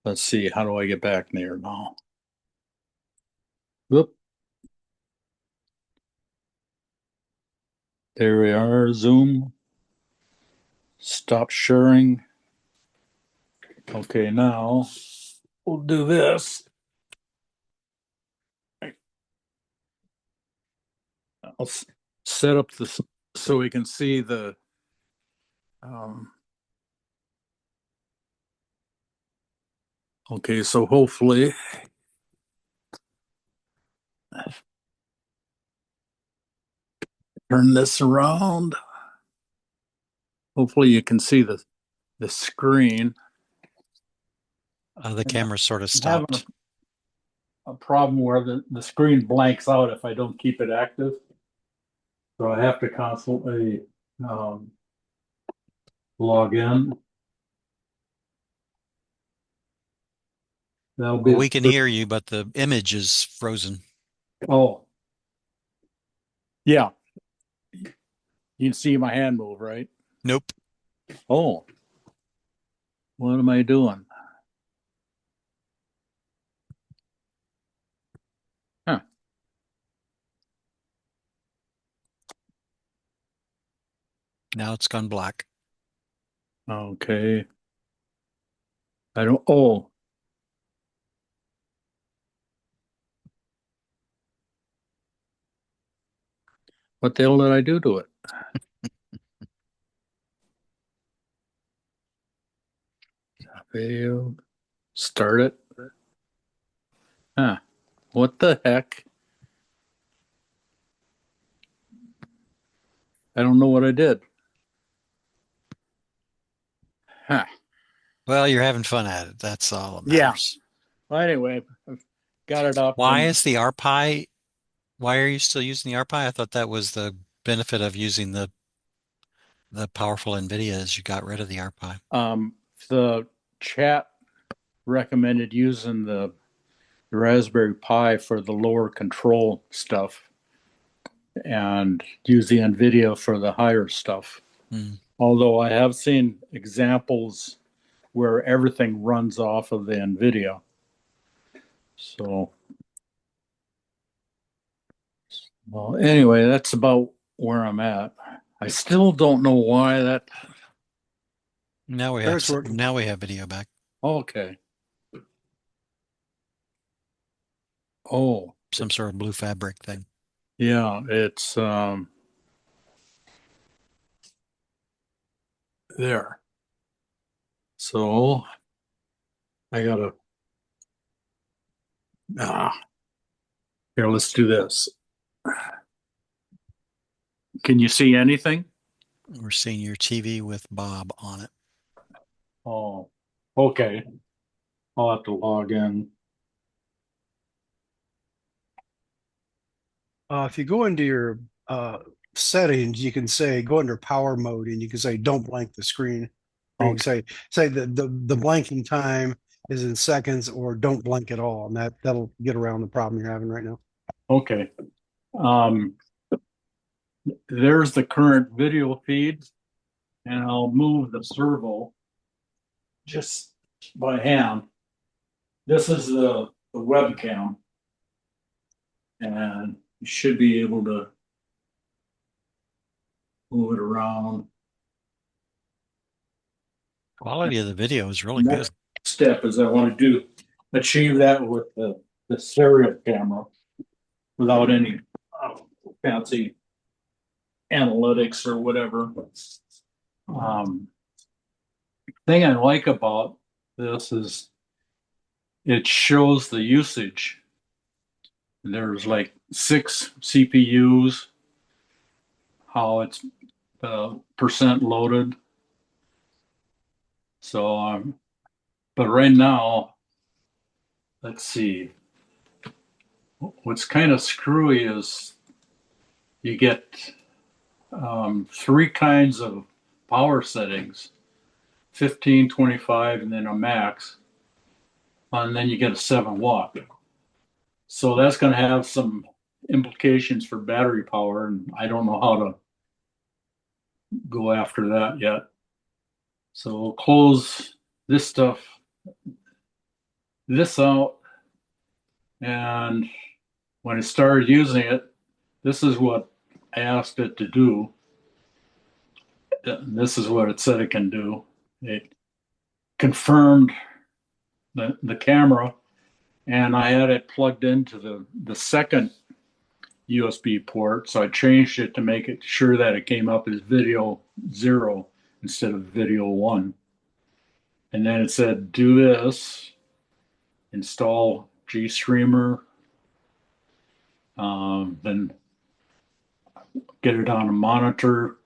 let's see. How do I get back there now? Whoop. There we are. Zoom. Stop sharing. Okay, now we'll do this. I'll set up this so we can see the okay, so hopefully turn this around. Hopefully you can see the screen. The camera sort of I'm having stopped. a problem where the screen blanks out if I don't keep it active. So I have to constantly log in. That'll be Well, we can hear you, but the image is frozen. Oh, yeah. You can see my hand move, right? Nope. Oh, what am I doing? Huh. Now it's gone black. Okay. I don't, oh. What the hell did I do to it? Video. Start it. Huh. What the heck? I don't know what I did. Huh. Well, you're having fun at it. That's all that Yeah. matters. Well, anyway, I've got it up. Why is the RPi? Why are you still using the RPi? I thought that was the benefit of using the powerful NVIDIA is you got rid of the RPi. The chat recommended using the Raspberry Pi for the lower control stuff and use the NVIDIA for the higher stuff. Although I have seen examples where everything runs off of the NVIDIA. So, well, anyway, that's about where I'm at. I still don't know why that. Now we have video back. Okay. Oh, Some sort of blue fabric thing. yeah, it's there. So I gotta here, let's do this. Can you see anything? We're seeing your TV with Bob on it. Oh, okay. I'll have to log in. If you go into your settings, you can say go under power mode, and you can say don't blank the screen. Or you can say the blanking time is in seconds, or don't blank at all, and that'll get around the problem you're having right now. Okay. There's the current video feed, and I'll move the servo just by hand. This is the webcam, and you should be able to move it around. Quality of the video is really good. Next step is I want to achieve that with the stereo camera without any fancy analytics or whatever. Thing I like about this is it shows the usage. There's like 6 CPUs, how it's percent loaded. So, but right now, let's see. What's kind of screwy is you get 3 kinds of power settings, 15, 25, and then a max. And then you get a 7-watt. So that's going to have some implications for battery power, and I don't know how to go after that yet. So we'll close this out, and when I started using it, this is what I asked it to do. this is what it said it can do. It confirmed the camera, and I had it plugged into the second USB port, so I changed it to make it sure that it came up as video 0 instead of video 1. And then it said, do this, install GStreamer, then get it on a monitor.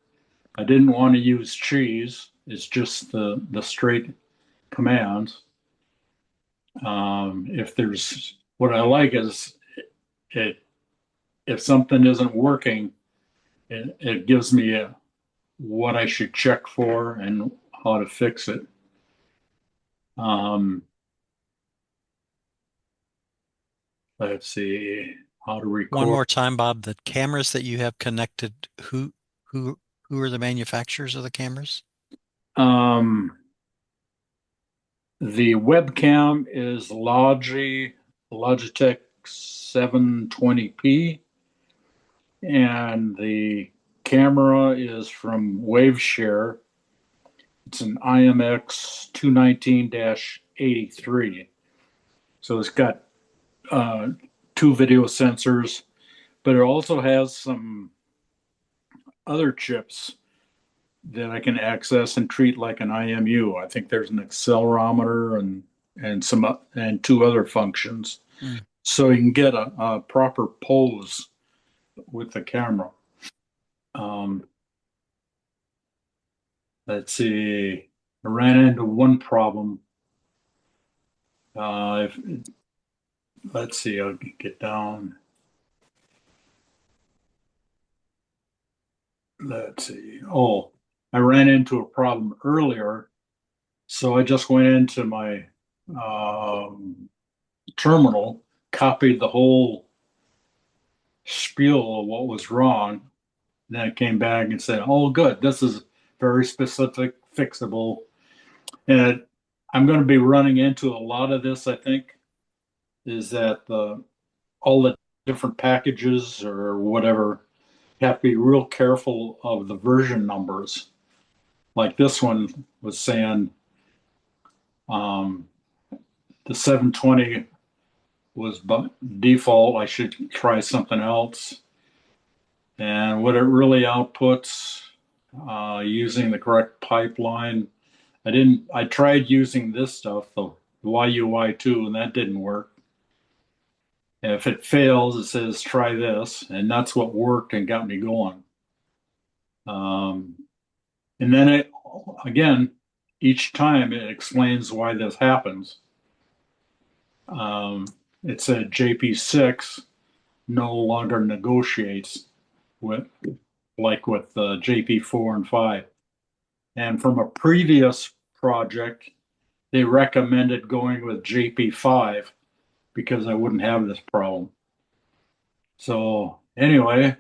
I didn't want to use cheese. It's just the straight commands. If there's, what I like is if something isn't working, it gives me what I should check for and how to fix it. Let's see how to record. One more time, Bob, the cameras that you have connected, who are the manufacturers of the cameras? The webcam is Logitech 720p, and the camera is from Waveshare. It's an IMX 219-83. So it's got 2 video sensors, but it also has some other chips that I can access and treat like an IMU. I think there's an accelerometer and 2 other functions. So you can get a proper pose with the camera. Let's see. I ran into one problem. Let's see. I'll get down. Let's see. Oh, I ran into a problem earlier, so I just went into my terminal, copied the whole spiel of what was wrong, and then it came back and said, "Oh, good. This is very specific, fixable." And I'm going to be running into a lot of this, I think, is that all the different packages or whatever have to be real careful of the version numbers. Like this one was saying the 720 was default. I should try something else. And what it really outputs using the correct pipeline. I tried using this stuff, the YUI2, and that didn't work. And if it fails, it says try this, and that's what worked and got me going. And then again, each time it explains why this happens. It said JP6 no longer negotiates with JP4 and 5. And from a previous project, they recommended going with JP5 because I wouldn't have this problem. So anyway,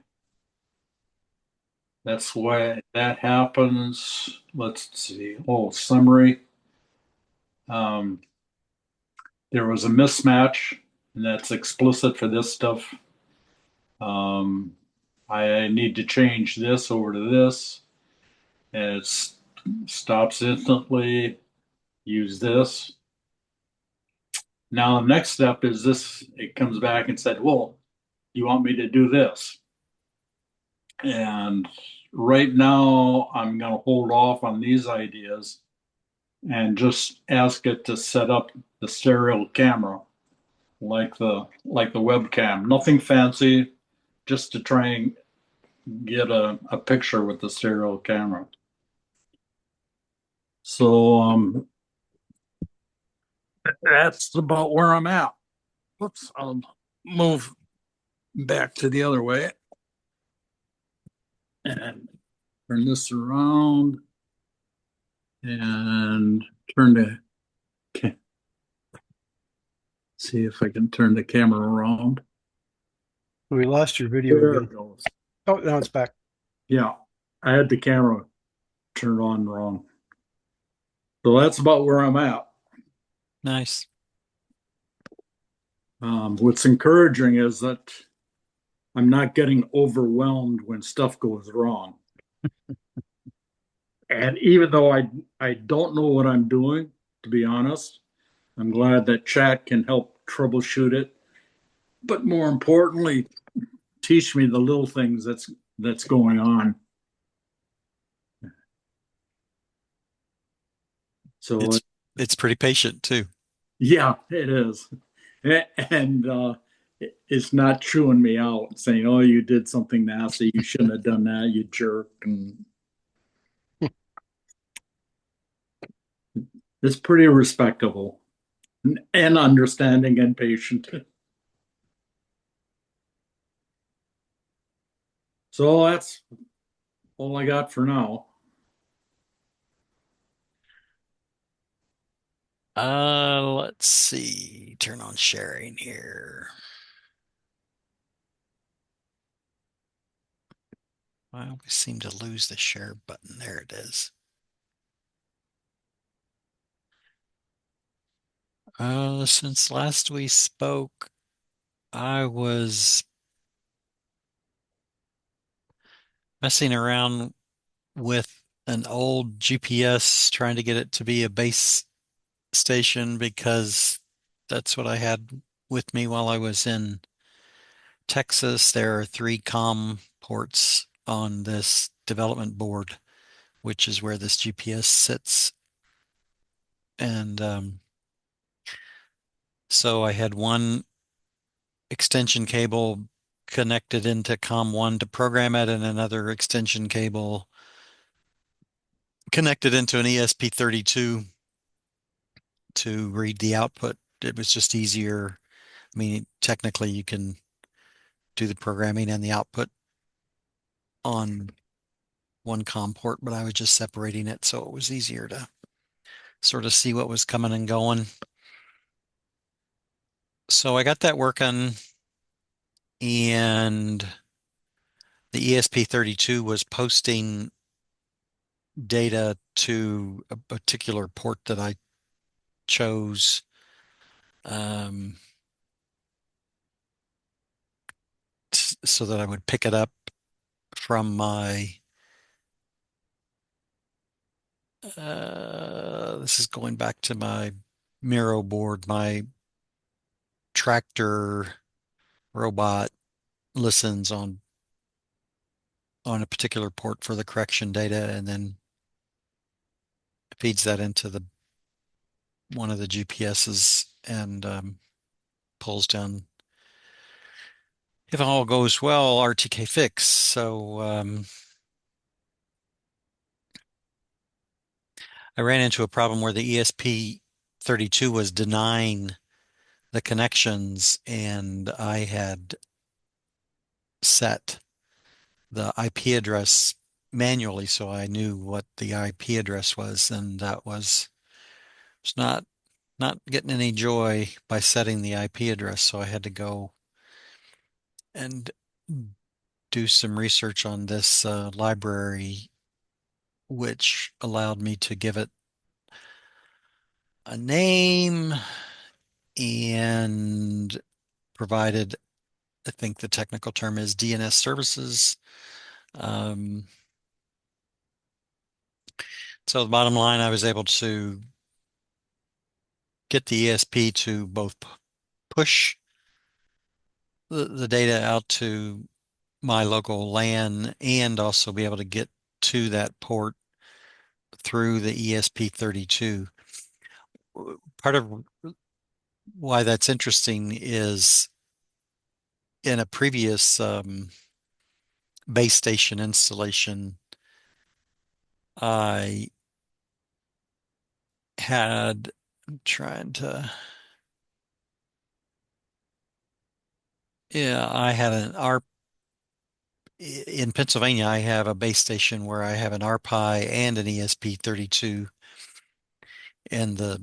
that's why that happens. Let's see. Oh, summary. There was a mismatch, and that's explicit for this stuff. I need to change this over to this, and it stops instantly. Use this. Now the next step is this. It comes back and said, well, you want me to do this? And right now I'm going to hold off on these ideas and just ask it to set up the stereo camera like the webcam. Nothing fancy, just to try and get a picture with the stereo camera. So that's about where I'm at. Whoops, I'll move back to the other way and turn this around and turn the see if I can turn the camera around. We lost your video There again. it goes. Oh, now it's back. Yeah, I had the camera turned on wrong. So that's about where I'm at. Nice. What's encouraging is that I'm not getting overwhelmed when stuff goes wrong. And even though I don't know what I'm doing, to be honest, I'm glad that chat can help troubleshoot it. But more importantly, teach me the little things that's going on. So It's pretty patient too. yeah, it is. And it's not chewing me out saying, oh, you did something nasty. You shouldn't have done that, you jerk. And it's pretty respectable and understanding and patient. So that's all I got for now. Let's see. Turn on sharing here. I always seem to lose the share button. There it is. Since last we spoke, I was messing around with an old GPS, trying to get it to be a base station because that's what I had with me while I was in Texas. There are 3 COM ports on this development board, which is where this GPS sits. And so I had one extension cable connected into COM1 to program it, and another extension cable connected into an ESP32 to read the output. It was just easier. I mean, technically you can do the programming and the output on one COM port, but I was just separating it so it was easier to sort of see what was coming and going. So I got that working, and the ESP32 was posting data to a particular port that I chose. So that I would pick it up from my this is going back to my Miro board. My tractor robot listens on a particular port for the correction data, and then feeds that into the one of the GPSs and pulls down, if all goes well, RTK fix. So I ran into a problem where the ESP32 was denying the connections, and I had set the IP address manually so I knew what the IP address was, and that was not getting any joy by setting the IP address. So I had to go and do some research on this library, which allowed me to give it a name and provided, I think the technical term is DNS services. Um, so the bottom line, I was able to get the ESP to both push the data out to my local LAN and also be able to get to that port through the ESP32. Part of why that's interesting is in a previous base station installation, I had, I'm trying to, yeah, I had an ARP in Pennsylvania. I have a base station where I have an RPi and an ESP32, and the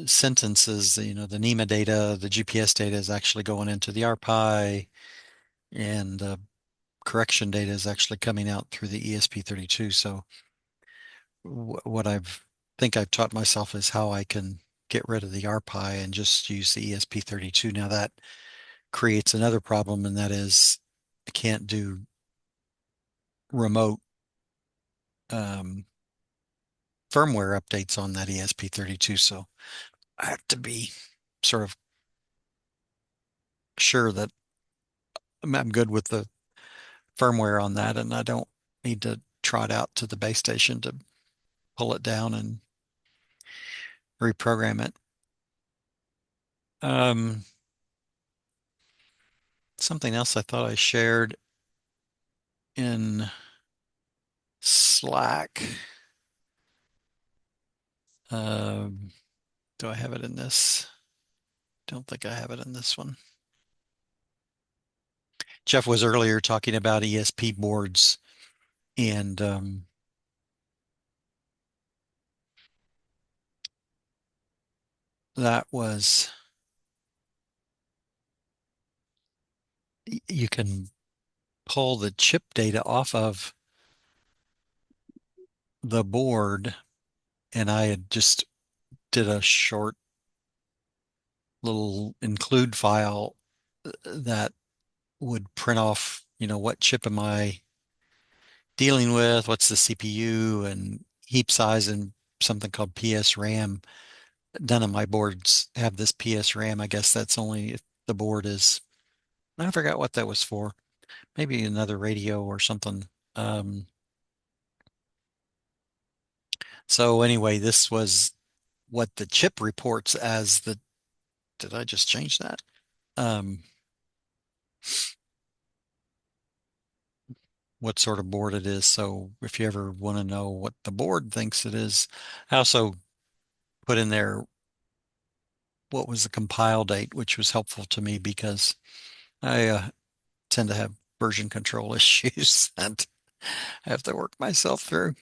sentences, the NEMA data, the GPS data is actually going into the RPi, and the correction data is actually coming out through the ESP32. So what think I've taught myself is how I can get rid of the RPi and just use the ESP32. Now that creates another problem, and that is I can't do remote firmware updates on that ESP32. So I have to be sort of sure that I'm good with the firmware on that, and I don't need to trot out to the base station to pull it down and reprogram it. Something else I thought I shared in Slack. Do I have it in this? Don't think I have it in this one. Jeff was earlier talking about ESP boards, and that was, you can pull the chip data off of the board, and I had just did a short little include file that would print off, what chip am I dealing with, what's the CPU and heap size, and something called PS RAM. None of my boards have this PS RAM. I guess that's only if the board is, I forgot what that was for. Maybe another radio or something. So anyway, this was what the chip reports as the, did I just change that? What sort of board it is. So if you ever want to know what the board thinks it is, I also put in there what was the compile date, which was helpful to me because I tend to have version control issues and I have to work myself through.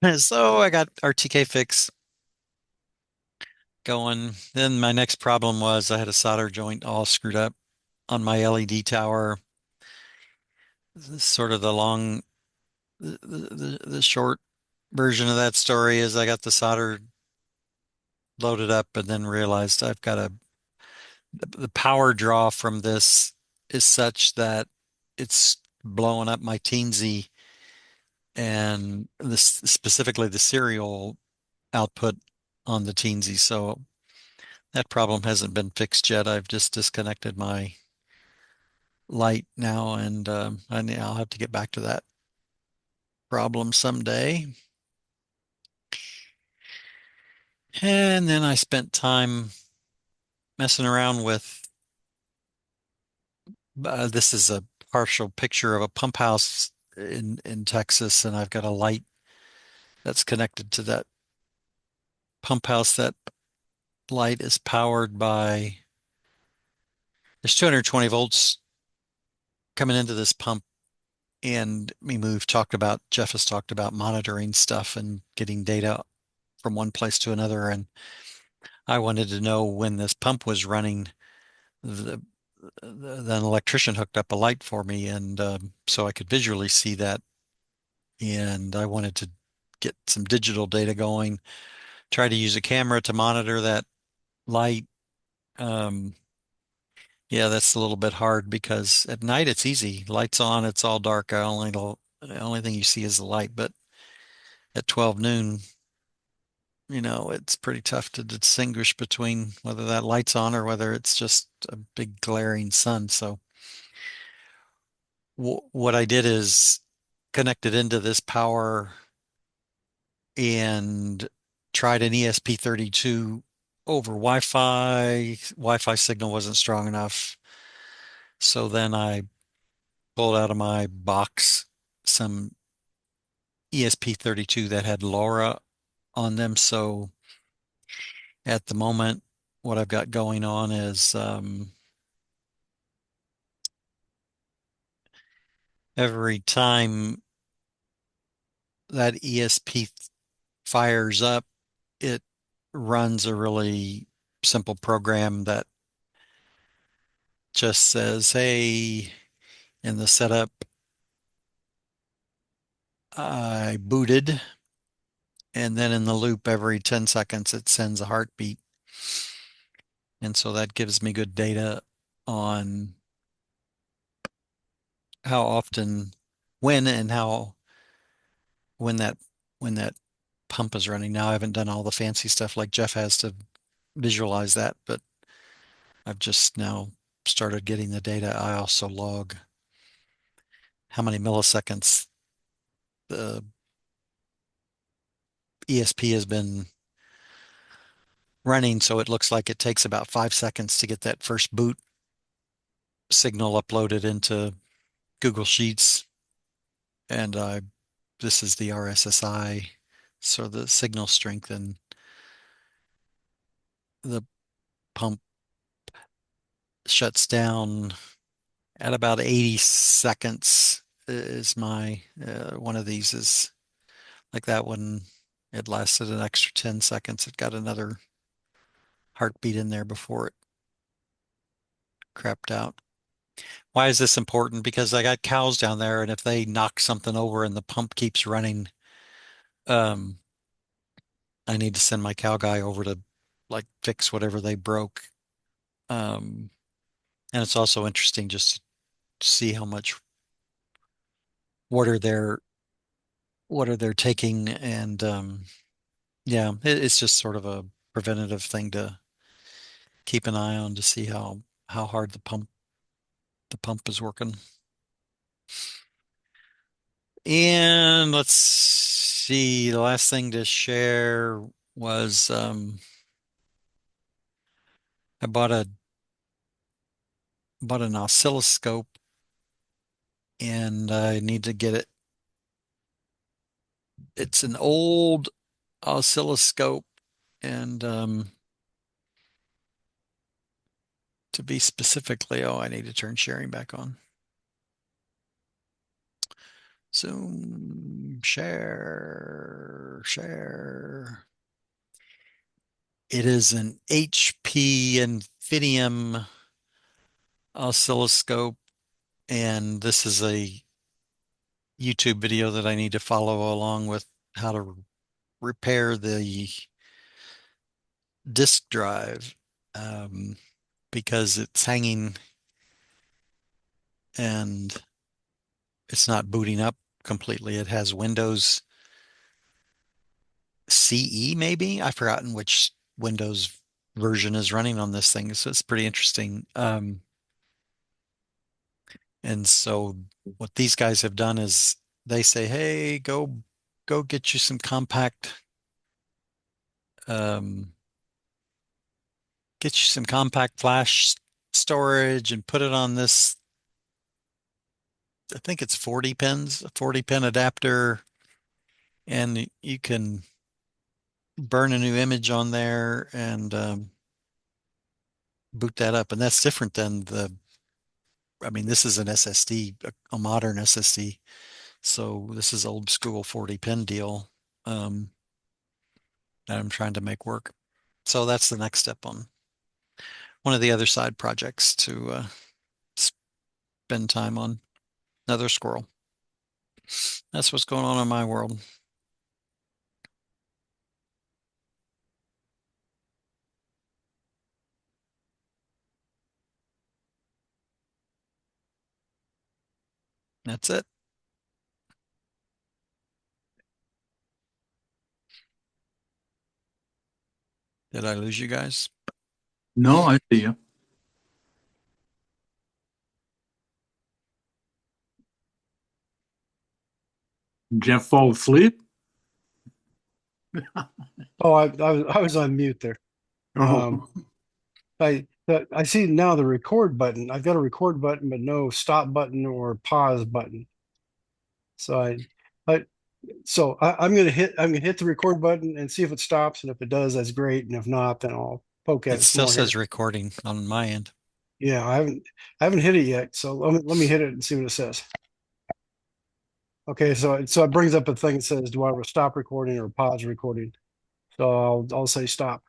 And so I got RTK fix going. Then my next problem was I had a solder joint all screwed up on my LED tower. Sort of the long, the short version of that story is I got the solder loaded up and then realized I've got the power draw from this is such that it's blowing up my teensy, and this specifically the serial output on the teensy. So that problem hasn't been fixed yet. I've just disconnected my light now, and I'll have to get back to that problem someday. And then I spent time messing around with, this is a partial picture of a pump house in Texas, and I've got a light that's connected to that pump house. That light is powered by, there's 220 volts coming into this pump. And Jeff has talked about monitoring stuff and getting data from one place to another. And I wanted to know when this pump was running. The An electrician hooked up a light for me, and so I could visually see that. And I wanted to get some digital data going, try to use a camera to monitor that light. Yeah, that's a little bit hard because at night it's easy. Lights on, it's all dark. The only thing you see is the light. But at 12 noon, it's pretty tough to distinguish between whether that light's on or whether it's just a big glaring sun. So what I did is connected into this power and tried an ESP32 over Wi-Fi. Wi-Fi signal wasn't strong enough. So then I pulled out of my box some ESP32 that had LoRa on them. So at the moment, what I've got going on is every time that ESP fires up, it runs a really simple program that just says, hey, in the setup, I booted. And then in the loop, every 10 seconds, it sends a heartbeat. And so that gives me good data on how often when and how when that when that pump is running. Now I haven't done all the fancy stuff like Jeff has to visualize that, but I've just now started getting the data. I also log how many milliseconds the ESP has been running, so it looks like it takes about 5 seconds to get that first boot signal uploaded into Google Sheets. And this is the RSSI, so the signal strength and the pump shuts down at about 80 seconds is my one of these is like that one. It lasted an extra 10 seconds. It got another heartbeat in there before it crapped out. Why is this important? Because I got cows down there, and if they knock something over and the pump keeps running, um, I need to send my cow guy over to like fix whatever they broke. Um, and it's also interesting just to see how much water they're taking, and yeah, it's just sort of a preventative thing to keep an eye on to see how hard the pump is working. And let's see, the last thing to share was I bought an oscilloscope, and I need to get it. It's an old oscilloscope, and to be specifically, I need to turn sharing back on. Zoom, share. It is an HP Infineon oscilloscope, and this is a YouTube video that I need to follow along with how to repair the disk drive, because it's hanging and it's not booting up completely. It has Windows CE, maybe. I've forgotten which Windows version is running on this thing, so it's pretty interesting. And so what these guys have done is they say, hey, go get you some um, compact flash storage and put it on this. I think it's 40 pins, a 40 pin adapter, and you can burn a new image on there and boot that up. And that's different than I mean, this is an SSD, a modern SSD. So this is old school 40 pin deal that I'm trying to make work. So that's the next step on one of the other side projects to spend time on. Another squirrel. That's what's going on in my world. That's it. Did I lose you guys? No, I see you. Jeff fall asleep? Oh, I was on mute there. Oh, I see now the record button. I've got a record button, but no stop button or pause button. So I I'm gonna hit the record button and see if it stops, and if it does, that's great. And if not, then I'll poke at It it some still more here. says recording on my end. Yeah, I haven't hit it yet. So let me hit it and see what it says. Okay, so it brings up a thing that says, do I want to stop recording or pause recording? So I'll say stop.